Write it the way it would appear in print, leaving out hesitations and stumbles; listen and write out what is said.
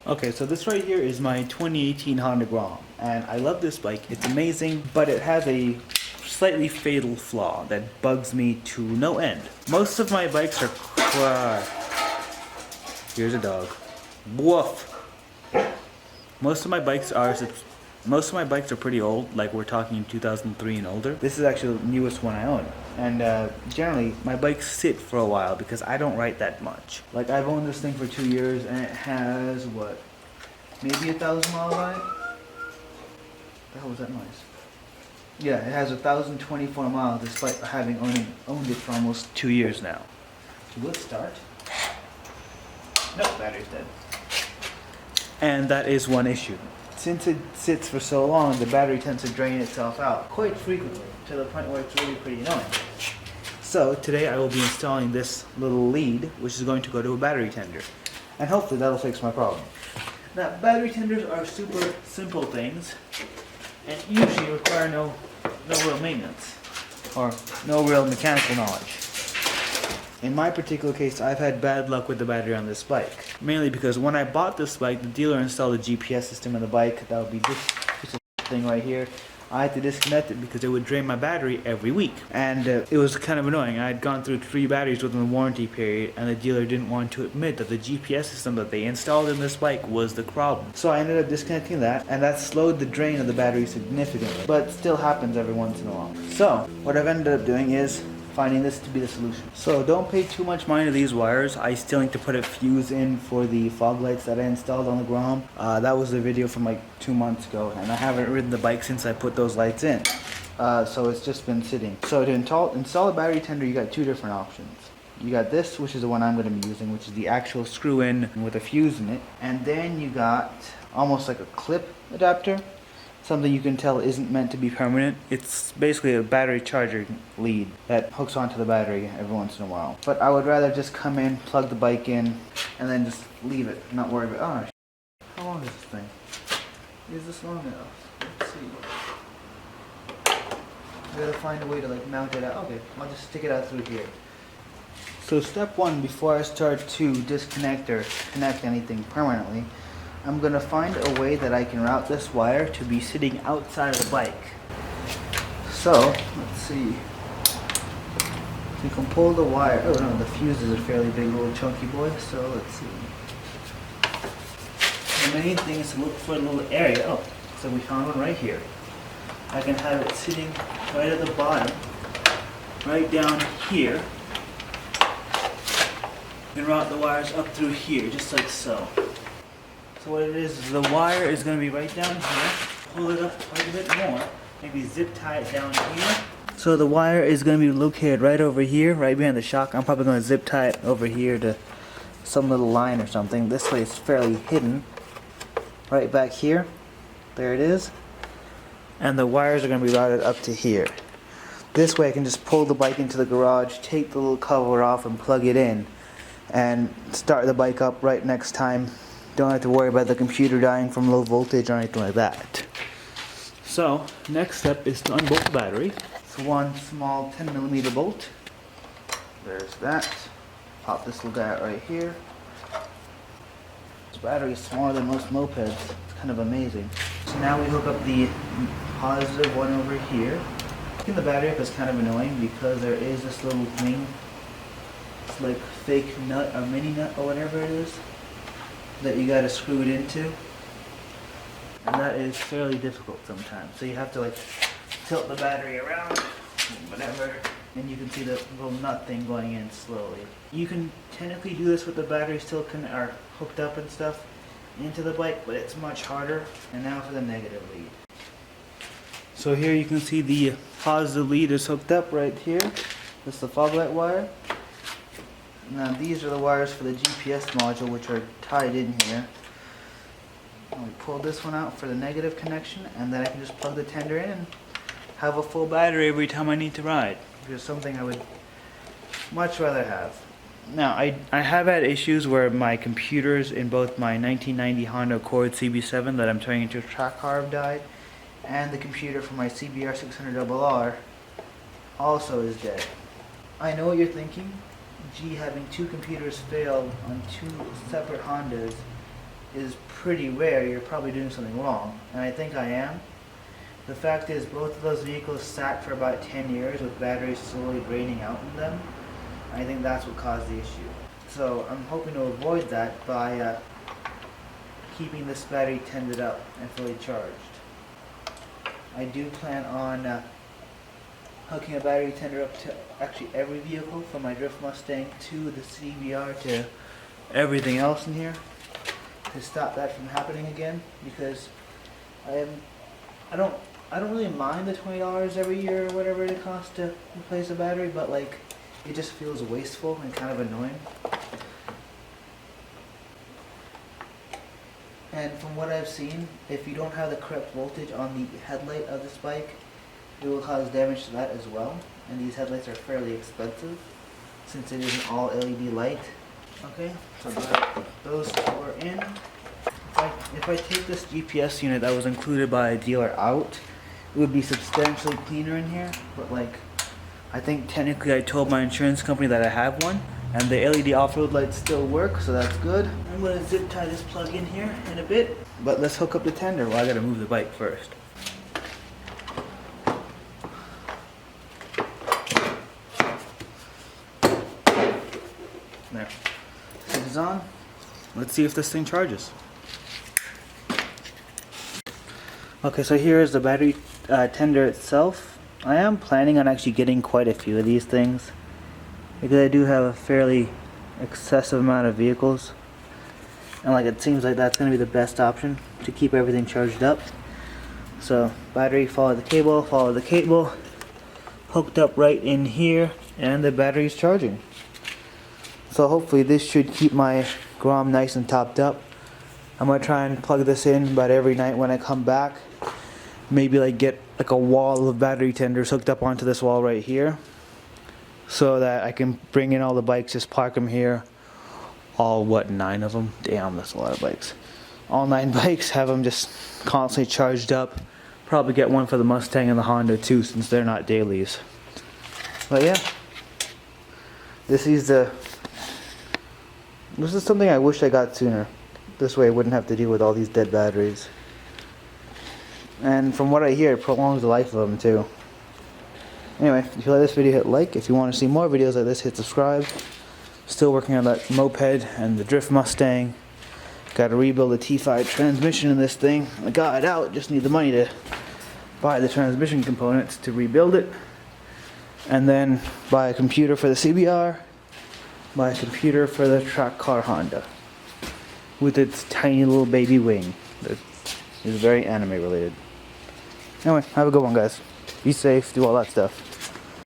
Okay, so this right here is my 2018 Honda Grom, and I love this bike. It's amazing, but it has a slightly fatal flaw that bugs me to no end. Most of my bikes are here's a dog. Woof. Most of my bikes are pretty old, like we're talking 2003 and older. This is actually the newest one I own. And generally, my bikes sit for a while because I don't ride that much. Like, I've owned this thing for 2 years and it has, what, maybe 1,000 miles on it? What the hell was that noise? Yeah, it has 1,024 miles despite having owned it for almost 2 years now. So let's start. Nope, battery's dead. And that is one issue. Since it sits for so long, the battery tends to drain itself out quite frequently, to the point where it's really pretty annoying. So today I will be installing this little lead, which is going to go to a battery tender. And hopefully that'll fix my problem. Now, battery tenders are super simple things, and usually require no real maintenance, or no real mechanical knowledge. In my particular case, I've had bad luck with the battery on this bike. Mainly because when I bought this bike, the dealer installed a GPS system in the bike. That would be this thing right here. I had to disconnect it because it would drain my battery every week. And it was kind of annoying. I had gone through 3 batteries within the warranty period, and the dealer didn't want to admit that the GPS system that they installed in this bike was the problem. So I ended up disconnecting that, and that slowed the drain of the battery significantly. But it still happens every once in a while. So what I've ended up doing is finding this to be the solution. So don't pay too much mind to these wires. I still need to put a fuse in for the fog lights that I installed on the Grom. That was a video from like 2 months ago, and I haven't ridden the bike since I put those lights in. So it's just been sitting. So to install a battery tender, you got 2 different options. You got this, which is the one I'm going to be using, which is the actual screw-in with a fuse in it. And then you got almost like a clip adapter. Something you can tell isn't meant to be permanent. It's basically a battery charger lead that hooks onto the battery every once in a while. But I would rather just come in, plug the bike in, and then just leave it, not worry about it. Oh, how long is this thing? Is this long enough? Let's see. I gotta find a way to like mount it out. Okay, I'll just stick it out through here. So step 1, before I start to disconnect or connect anything permanently, I'm going to find a way that I can route this wire to be sitting outside of the bike. So, let's see. You can pull the wire. Oh no, the fuse is a fairly big little chunky boy, so let's see. The main thing is to look for a little area. Oh, so we found one right here. I can have it sitting right at the bottom, right down here. And route the wires up through here, just like so. So what it is the wire is going to be right down here. Pull it up quite a bit more. Maybe zip tie it down here. So the wire is going to be located right over here, right behind the shock. I'm probably going to zip tie it over here to some little line or something. This way it's fairly hidden. Right back here. There it is. And the wires are going to be routed up to here. This way I can just pull the bike into the garage, take the little cover off and plug it in, and start the bike up right next time. Don't have to worry about the computer dying from low voltage or anything like that. So, next step is to unbolt the battery. It's one small 10mm bolt. There's that. Pop this little guy out right here. This battery is smaller than most mopeds. It's kind of amazing. So now we hook up the positive one over here. Hooking the battery up is kind of annoying because there is this little thing. It's like fake nut or mini nut or whatever it is that you gotta screw it into, and that is fairly difficult sometimes. So you have to like tilt the battery around, whatever, and you can see the little nut thing going in slowly. You can technically do this with the battery still are hooked up and stuff into the bike, but it's much harder. And now for the negative lead. So here you can see the positive lead is hooked up right here. This is the fog light wire. Now these are the wires for the GPS module, which are tied in here. And we pull this one out for the negative connection, and then I can just plug the tender in and have a full battery every time I need to ride, which is something I would much rather have. Now I have had issues where my computers in both my 1990 Honda Accord CB7 that I'm turning into a track car have died, and the computer for my CBR 600RR also is dead. I know what you're thinking. Gee, having 2 computers fail on 2 separate Hondas is pretty rare, you're probably doing something wrong. And I think I am. The fact is, both of those vehicles sat for about 10 years with batteries slowly draining out in them. I think that's what caused the issue. So I'm hoping to avoid that by keeping this battery tended up and fully charged. I do plan on hooking a battery tender up to actually every vehicle, from my Drift Mustang to the CBR to everything else in here, to stop that from happening again, because I don't really mind the $20 every year or whatever it costs to replace a battery, but like, it just feels wasteful and kind of annoying. And from what I've seen, if you don't have the correct voltage on the headlight of this bike, it will cause damage to that as well. And these headlights are fairly expensive since it is an all LED light. Okay, so those are in. If I take this GPS unit that was included by a dealer out, it would be substantially cleaner in here. But like, I think technically I told my insurance company that I have one, and the LED off-road lights still work, so that's good. I'm gonna zip tie this plug in here in a bit, but let's hook up the tender. Well, I gotta move the bike first. There. It is on. Let's see if this thing charges. Okay, so here is the battery tender itself. I am planning on actually getting quite a few of these things, because I do have a fairly excessive amount of vehicles, and like, it seems like that's going to be the best option to keep everything charged up. So battery, follow the cable, hooked up right in here, and the battery's charging. So hopefully this should keep my Grom nice and topped up. I'm going to try and plug this in about every night when I come back. Maybe like get like a wall of battery tenders hooked up onto this wall right here, so that I can bring in all the bikes, just park them here. All, what, 9 of them? Damn, that's a lot of bikes. All 9 bikes, have them just constantly charged up. Probably get one for the Mustang and the Honda too, since they're not dailies. But yeah, this is something I wish I got sooner. This way I wouldn't have to deal with all these dead batteries. And from what I hear, it prolongs the life of them too. Anyway, if you like this video, hit like. If you want to see more videos like this, hit subscribe. Still working on that moped and the Drift Mustang. Got to rebuild the T5 transmission in this thing. I got it out, just need the money to buy the transmission components to rebuild it. And then buy a computer for the CBR. Buy a computer for the track car Honda, with its tiny little baby wing that is very anime related. Anyway, have a good one, guys. Be safe, do all that stuff.